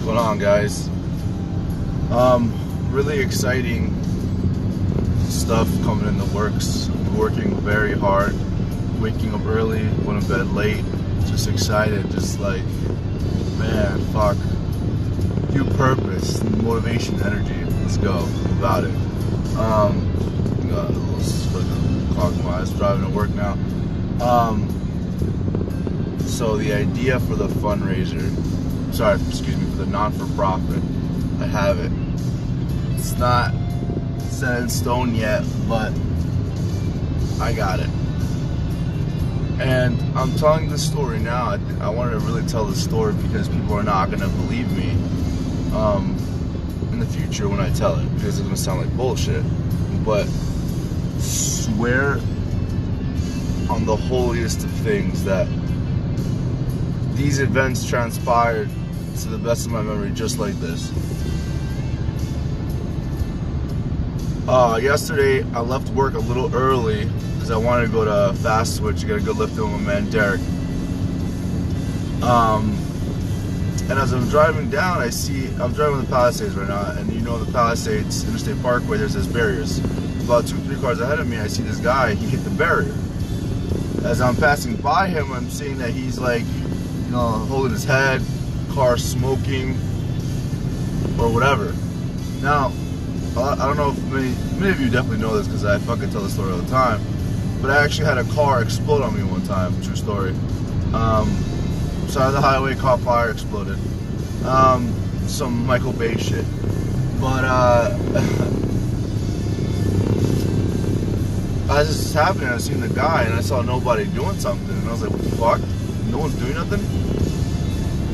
going on, guys? Really exciting stuff coming in the works. I'm working very hard, waking up early, going to bed late, just excited, just like, man, fuck, new purpose, motivation, energy, let's go about it. Got a little fucking clog in my eyes, driving to work now. So the idea for the fundraiser, for the non-for-profit, I have it. It's not set in stone yet, but I got it. And I'm telling this story now. I wanted to really tell this story because people are not going to believe me in the future when I tell it, because it's going to sound like bullshit. But swear on the holiest of things that these events transpired to the best of my memory just like this. Yesterday I left work a little early because I wanted to go to Fast Switch to get a good lift in with my man Derek. And as I'm driving down, I'm driving the Palisades right now, and you know the Palisades Interstate Parkway, there's these barriers. About 2-3 cars ahead of me, I see this guy, he hit the barrier. As I'm passing by him, I'm seeing that he's like, you know, holding his head, car smoking, or whatever. Now, I don't know if many of you definitely know this because I fucking tell the story all the time, but I actually had a car explode on me one time, true story. Side of the highway, caught fire, exploded. Some Michael Bay shit. But, as this is happening, I seen the guy and I saw nobody doing something, and I was like, what the fuck? No one's doing nothing?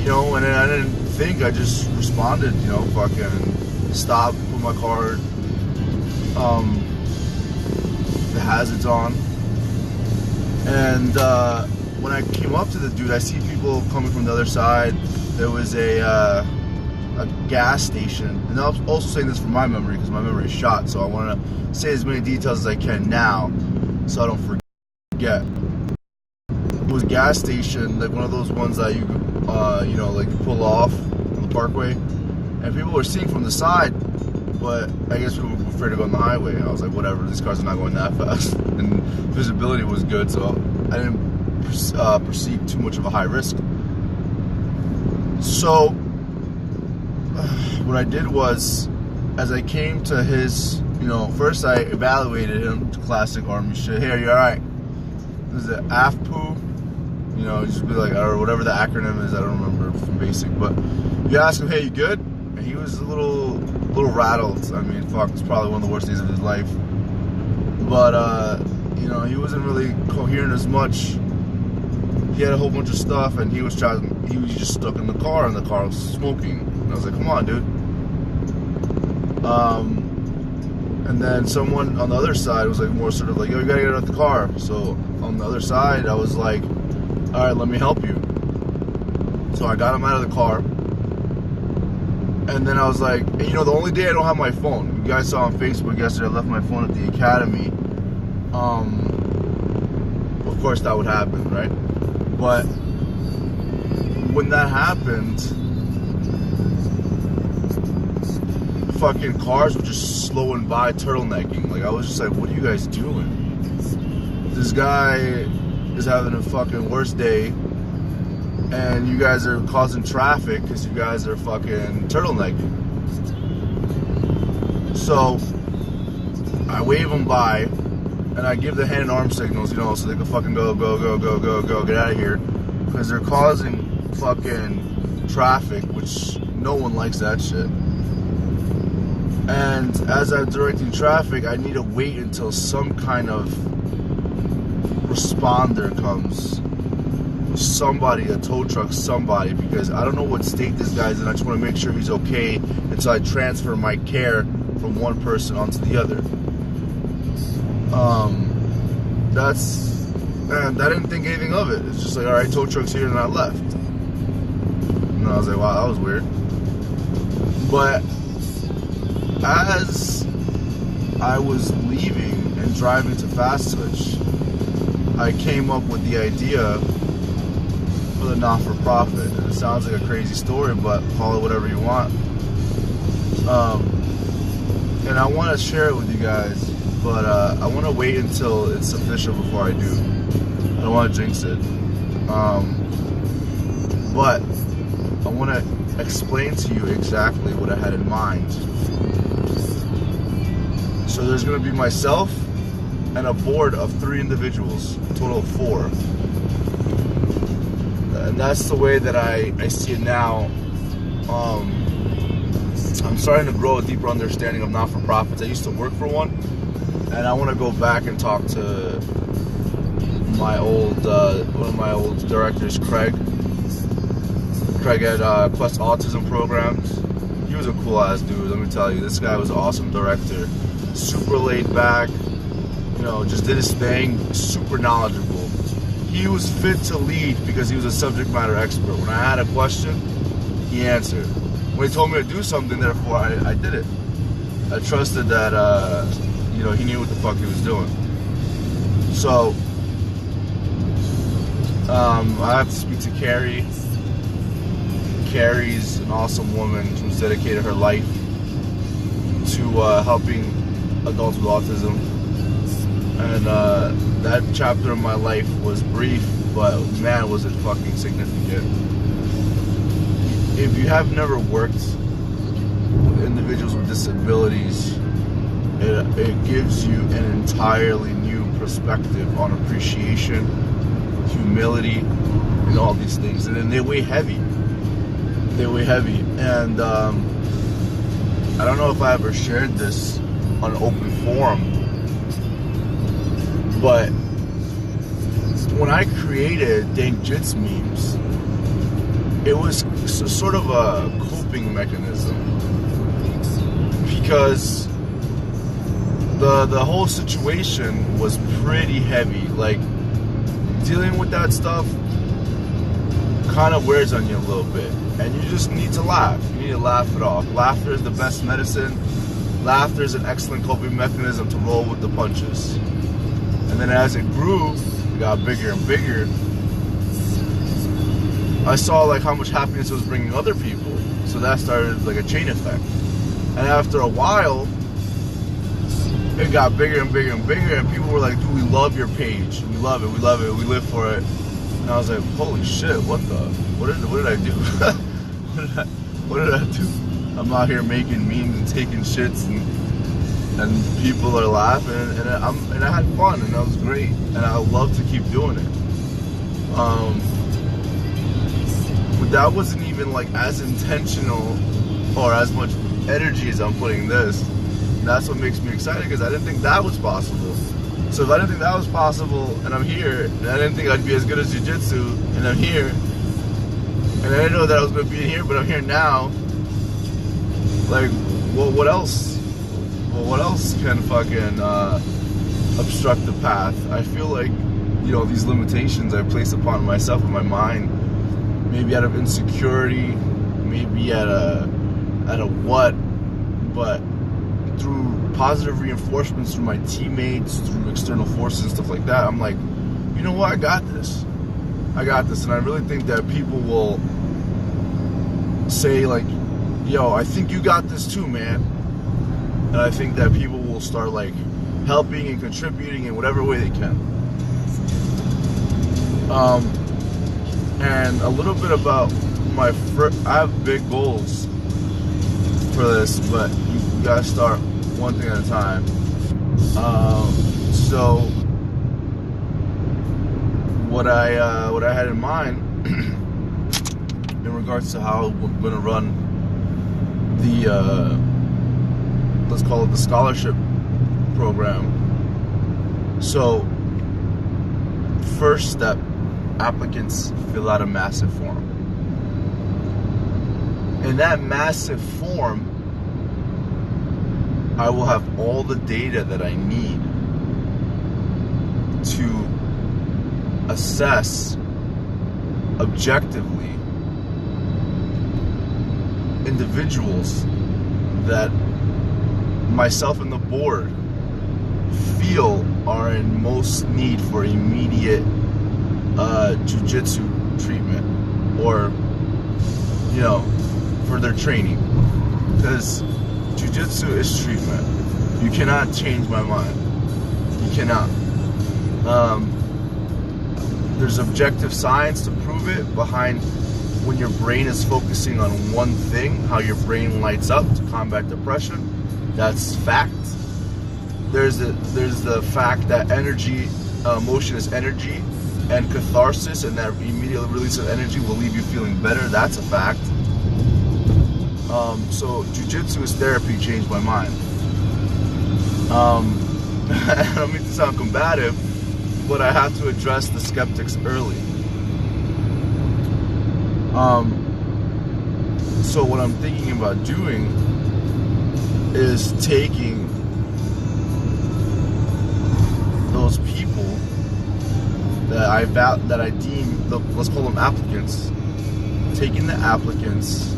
You know, and then I didn't think, I just responded, you know, fucking stopped, put my car, the hazards on. And when I came up to the dude, I see people coming from the other side. There was a gas station, and I'm also saying this from my memory because my memory is shot, so I want to say as many details as I can now so I don't forget. It was a gas station, like one of those ones that you know, like you pull off on the parkway, and people were seeing from the side, but I guess people were afraid to go on the highway. And I was like, whatever, these cars are not going that fast, and visibility was good, so I didn't perceive too much of a high risk. So what I did was, as I came to his, you know, first I evaluated him, classic army shit. Hey, are you alright? This is an AFPU, you know, just be like, or whatever the acronym is, I don't remember from basic, but you ask him, hey, you good? And he was a little rattled. I mean, fuck, it's probably one of the worst days of his life. But, you know, he wasn't really coherent as much. He had a whole bunch of stuff, and he was just stuck in the car, and the car was smoking. And I was like, come on, dude. And then someone on the other side was like more sort of like, yo, you gotta get out of the car. So on the other side, I was like, all right, let me help you. So I got him out of the car. And then I was like, and, you know, the only day I don't have my phone, you guys saw on Facebook yesterday, I left my phone at the academy. Of course that would happen, right? But when that happened, fucking cars were just slowing by, turtlenecking. Like, I was just like, what are you guys doing? This guy is having a fucking worst day, and you guys are causing traffic because you guys are fucking turtlenecking. So I wave them by, and I give the hand and arm signals, you know, so they can fucking go, get out of here, because they're causing fucking traffic, which no one likes that shit. And as I'm directing traffic, I need to wait until some kind of responder comes. Somebody, a tow truck, somebody, because I don't know what state this guy's in. I just want to make sure he's okay until I transfer my care from one person onto the other. I didn't think anything of it. It's just like, alright, tow truck's here, and I left. And I was like, wow, that was weird. But as I was leaving and driving to Fast Switch, I came up with the idea for the not-for-profit. And it sounds like a crazy story, but call it whatever you want. And I want to share it with you guys, but I want to wait until it's official before I do. I don't want to jinx it. But I want to explain to you exactly what I had in mind. So there's going to be myself and a board of 3 individuals, a total of 4. And that's the way that I see it now. I'm starting to grow a deeper understanding of not-for-profits. I used to work for one, and I want to go back and talk to my old, one of my old directors, Craig at Quest Autism Programs. He was a cool-ass dude, let me tell you. This guy was an awesome director. Super laid back, you know, just did his thing, super knowledgeable. He was fit to lead because he was a subject matter expert. When I had a question, he answered. When he told me to do something, therefore, I did it. I trusted that, you know, he knew what the fuck he was doing. So, I have to speak to Carrie. Carrie's an awesome woman who's dedicated her life to helping adults with autism. And that chapter of my life was brief, but man, was it fucking significant. If you have never worked with individuals with disabilities, it gives you an entirely new perspective on appreciation, humility, and all these things. And then they weigh heavy. They weigh heavy. And I don't know if I ever shared this on open forum, but when I created Dank Jits memes, it was sort of a coping mechanism, because the whole situation was pretty heavy. Like, dealing with that stuff kind of wears on you a little bit, and you just need to laugh. You need to laugh it off. Laughter is the best medicine. Laughter is an excellent coping mechanism to roll with the punches. And then as it grew, it got bigger and bigger. I saw like how much happiness it was bringing other people, so that started like a chain effect. And after a while, it got bigger and bigger and bigger, and people were like, "Dude, we love your page. We love it. We love it. We live for it." And I was like, "Holy shit! What did I do? what did I do? I'm out here making memes and taking shits, and people are laughing, and I had fun, and that was great, and I love to keep doing it." But that wasn't even like as intentional or as much energy as I'm putting this. That's what makes me excited, because I didn't think that was possible. So if I didn't think that was possible, and I'm here, and I didn't think I'd be as good as jiu-jitsu, and I'm here, and I didn't know that I was going to be here, but I'm here now, like, well, what else? Well, what else can fucking obstruct the path? I feel like, you know, these limitations I place upon myself and my mind, maybe out of insecurity, maybe at a what, but through positive reinforcements through my teammates, through external forces and stuff like that, I'm like, you know what, I got this. I got this. And I really think that people will say like, yo, I think you got this too, man. And I think that people will start like helping and contributing in whatever way they can. And a little bit about I have big goals for this, but you gotta start one thing at a time. So what I had in mind in regards to how I'm gonna run the let's call it the scholarship program. So first step, applicants fill out a massive form. In that massive form, I will have all the data that I need to assess objectively individuals that myself and the board feel are in most need for immediate jiu-jitsu treatment. or, you know, for their training. Because jiu-jitsu is treatment. You cannot change my mind. You cannot. There's objective science to prove it behind when your brain is focusing on one thing, how your brain lights up to combat depression. That's fact. There's the fact that energy, emotion is energy, and catharsis, and that immediate release of energy will leave you feeling better. That's a fact. So jiu-jitsu is therapy, changed my mind. I don't mean to sound combative, but I have to address the skeptics early. So what I'm thinking about doing is taking those people that I deem, let's call them applicants, taking the applicants,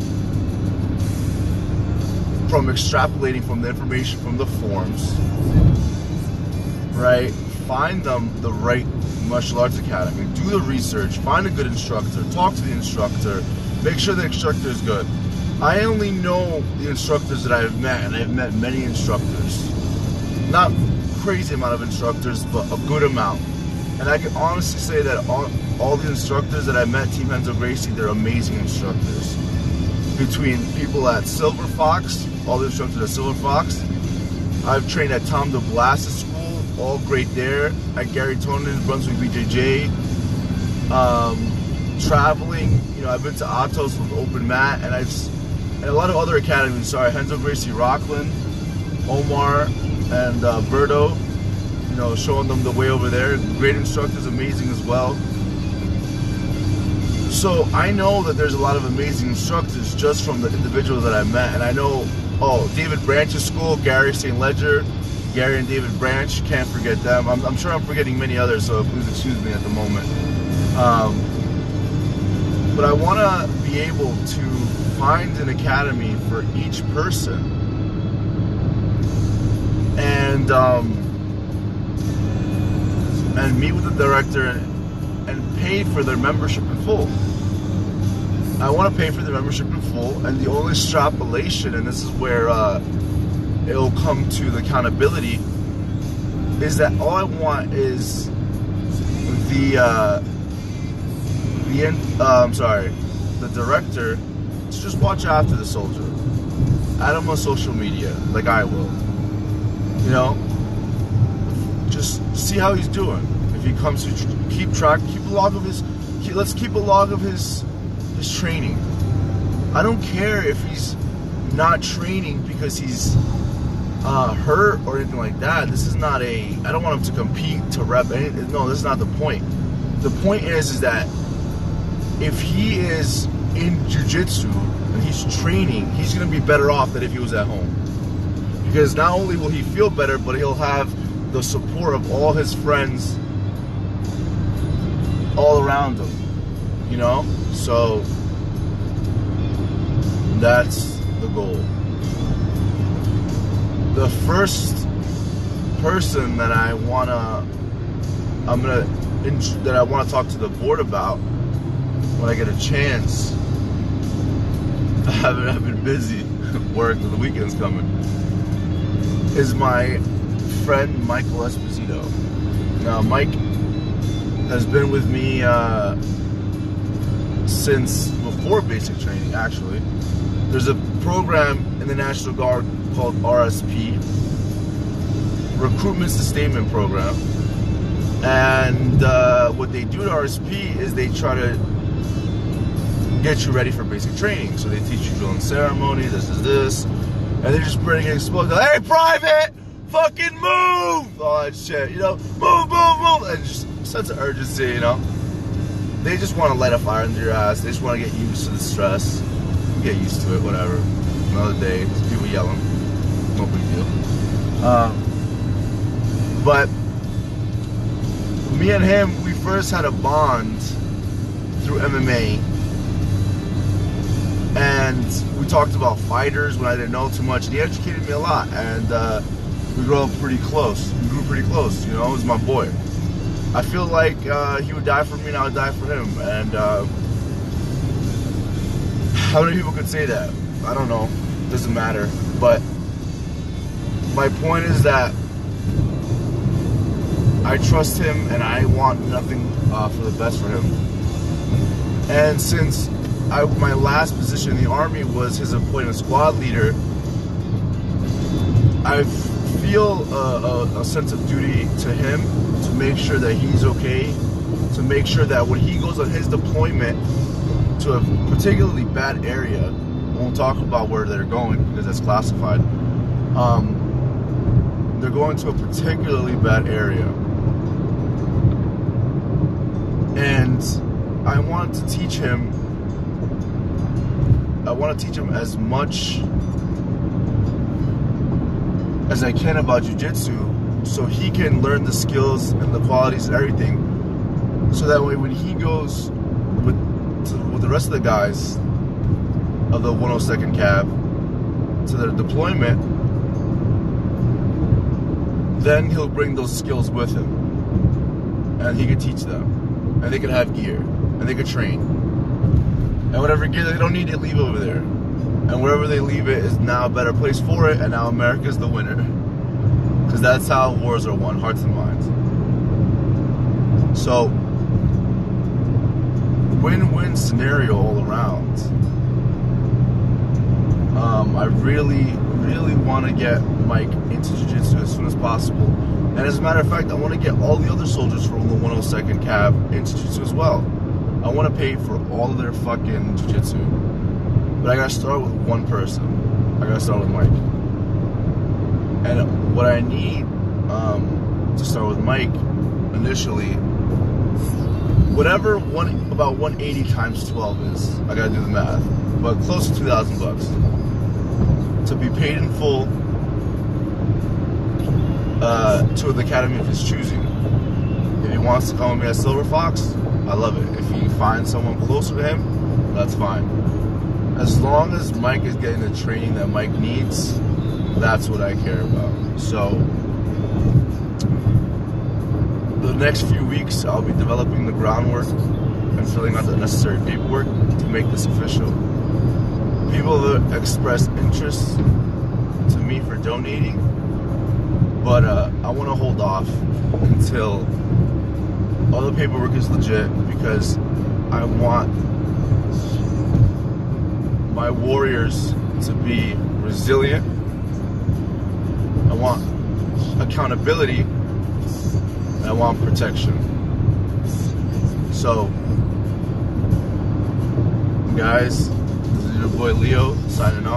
from extrapolating from the information from the forms, right? Find them the right martial arts academy, do the research, find a good instructor, talk to the instructor, make sure the instructor is good. I only know the instructors that I've met, and I've met many instructors. Not crazy amount of instructors, but a good amount. And I can honestly say that all the instructors that I met, Team Renzo Gracie, they're amazing instructors. Between people at Silver Fox, all the instructors at Silver Fox, I've trained at Tom DeBlass's school, all great there. At Gary Tonin's, Brunswick BJJ. Traveling, you know, I've been to Atos with Open Mat, and a lot of other academies. Sorry, Renzo Gracie Rockland, Omar, and Berto. You know, showing them the way over there. Great instructors, amazing as well. So I know that there's a lot of amazing instructors just from the individuals that I met, and I know, David Branch's school, Gary St. Ledger, Gary and David Branch, can't forget them. I'm sure I'm forgetting many others, so please excuse me at the moment. But I want to be able to find an academy for each person, and meet with the director and pay for their membership in full. I want to pay for the membership in full, and the only extrapolation, and this is where it'll come to the accountability, is that all I want is the director to just watch after the soldier. Add him on social media, like I will. You know, just see how he's doing. If he comes to keep a log of his. Let's keep a log of his training. I don't care if he's not training because he's hurt or anything like that. This is not I don't want him to compete to rep anything. No, this is not the point. The point is that if he is in jiu-jitsu and he's training, he's going to be better off than if he was at home. Because not only will he feel better, but he'll have the support of all his friends all around him. You know? So that's the goal. The first person that I want to talk to the board about when I get a chance, I've been busy work with the weekends coming, is my friend Michael Esposito. Now Mike has been with me since before basic training, actually. There's a program in the National Guard called RSP, Recruitment Sustainment Program. And what they do at RSP is they try to get you ready for basic training. So they teach you drill and ceremony, this, and they're just pretty explosive. Hey, private, fucking move! All that shit, you know, move, and just sense of urgency, you know. They just want to light a fire under your ass. They just want to get used to the stress. Get used to it, whatever. Another day, people yelling, no big deal. But me and him, we first had a bond through MMA, and we talked about fighters when I didn't know too much, and he educated me a lot, and we grew pretty close, you know. He was my boy. I feel like he would die for me and I would die for him, and How many people could say that? I don't know. Doesn't matter. But my point is that I trust him and I want nothing for the best for him. And since my last position in the Army was his appointed squad leader, I feel a sense of duty to him to make sure that he's okay, to make sure that when he goes on his deployment to a particularly bad area, we won't talk about where they're going because that's classified, they're going to a particularly bad area. And I want to teach him as much as I can about jiu-jitsu, so he can learn the skills and the qualities and everything, so that way when he goes with the rest of the guys of the 102nd Cav to their deployment, then he'll bring those skills with him and he can teach them, and they can have gear and they can train, and whatever gear they don't need, they leave over there. And wherever they leave it is now a better place for it, and now America's the winner. Because that's how wars are won, hearts and minds. So, win-win scenario all around. I really, really want to get Mike into jiu-jitsu as soon as possible. And as a matter of fact, I want to get all the other soldiers from the 102nd Cav into jiu-jitsu as well. I want to pay for all of their fucking jiu-jitsu. But I gotta start with one person. I gotta start with Mike. And what I need to start with Mike initially, whatever about 180 times 12 is, I gotta do the math, but close to $2,000 to be paid in full to the academy of his choosing. If he wants to come with me as Silver Fox, I love it. If he finds someone closer to him, that's fine. As long as Mike is getting the training that Mike needs, that's what I care about. So, the next few weeks, I'll be developing the groundwork and filling out the necessary paperwork to make this official. People have expressed interest to me for donating, but I want to hold off until all the paperwork is legit, because I want my warriors to be resilient. I want accountability, and I want protection. So, guys, this is your boy Leo signing off.